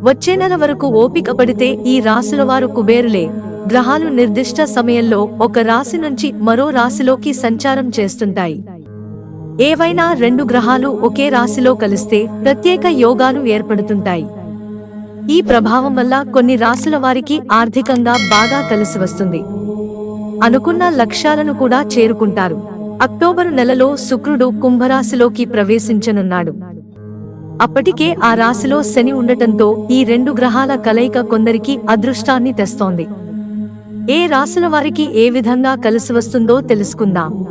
వచ్చే నెల వరకు ఓపిక పడితే ఈ రాశుల వారు కుబేరులే. గ్రహాలు నిర్దిష్ట సమయంలో ఒక రాశి నుంచి మరో రాశిలోకి సంచారం చేస్తుంటాయి. ఏవైనా రెండు గ్రహాలు ఒకే రాశిలో కలిస్తే ప్రత్యేక యోగాలు ఏర్పడుతుంటాయి. ఈ ప్రభావం వల్ల కొన్ని రాశుల వారికి ఆర్థికంగా బాగా కలిసి వస్తుంది. అనుకున్న లక్ష్యాలను కూడా చేరుకుంటారు. అక్టోబరు నెలలో శుక్రుడు కుంభరాశిలోకి ప్రవేశించనున్నాడు. అప్పటికే ఆ రాశిలో శని ఉండటంతో ఈ రెండు గ్రహాల కలయిక కొందరికి అదృష్టాన్ని తెస్తోంది. ఏ రాశుల వారికి ఏ విధంగా కలిసి వస్తుందో తెలుసుకుందాం.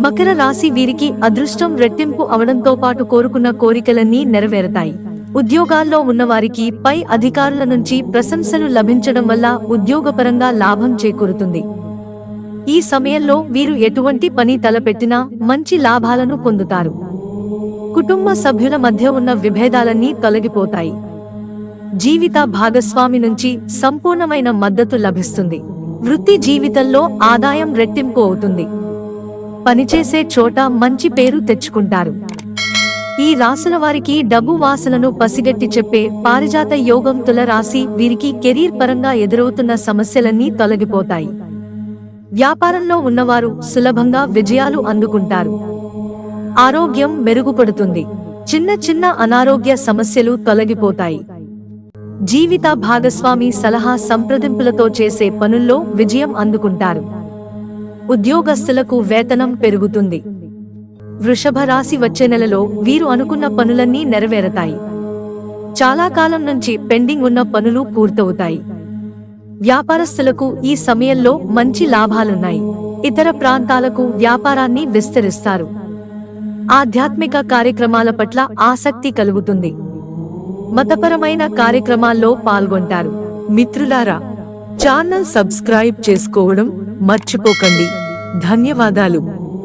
మకర రాశి వీరికి అదృష్టం రెట్టింపు అవడంతో పాటు కోరుకున్న కోరికలన్నీ నెరవేరతాయి. ఉద్యోగాల్లో ఉన్నవారికి పై అధికారుల నుంచి ప్రశంసలు లభించడం వల్ల ఉద్యోగపరంగా లాభం చేకూరుతుంది. ఈ సమయంలో వీరు ఎటువంటి పని తలపెట్టినా మంచి లాభాలను పొందుతారు. కుటుంబ సభ్యుల మధ్య ఉన్న విభేదాలన్నీ తొలగిపోతాయి. జీవిత భాగస్వామి నుంచి సంపూర్ణమైన మద్దతు లభిస్తుంది. వృత్తి జీవితంలో ఆదాయం రెట్టింపు అవుతుంది. పనిచేసే చోట మంచి పేరు తెచ్చుకుంటారు. ఈ రాశుల వారికి డబ్బు వాసనను పసిగట్టి చెప్పే పారిజాత యోగం. తుల రాశి వీరికి కెరీర్ పరంగా ఎదురవుతున్న సమస్యలన్నీ తొలగిపోతాయి. వ్యాపారంలో ఉన్నవారు సులభంగా విజయాలు అందుకుంటారు. ఆరోగ్యం మెరుగుపడుతుంది. చిన్న చిన్న అనారోగ్య సమస్యలు తొలగిపోతాయి. జీవిత భాగస్వామి సలహా సంప్రదింపులతో చేసే పనుల్లో విజయం అందుకుంటారు. ఉద్యోగస్తులకు వేతనం పెరుగుతుంది. వృషభ రాశి వచ్చే నెలలో వీరు అనుకున్న పనులన్నీ నెరవేరతాయి. చాలా కాలం నుంచి పెండింగ్ ఉన్న పనులు పూర్తవుతాయి. వ్యాపారస్తులకు ఈ సమయంలో మంచి లాభాలున్నాయి. ఇతర ప్రాంతాలకు వ్యాపారాన్ని విస్తరిస్తారు. ఆధ్యాత్మిక కార్యక్రమాల పట్ల ఆసక్తి కలుగుతుంది. మతపరమైన కార్యక్రమాల్లో పాల్గొంటారు. మిత్రులారా, ఛానల్ సబ్స్క్రైబ్ చేసుకోవడం మర్చిపోకండి. ధన్యవాదాలు.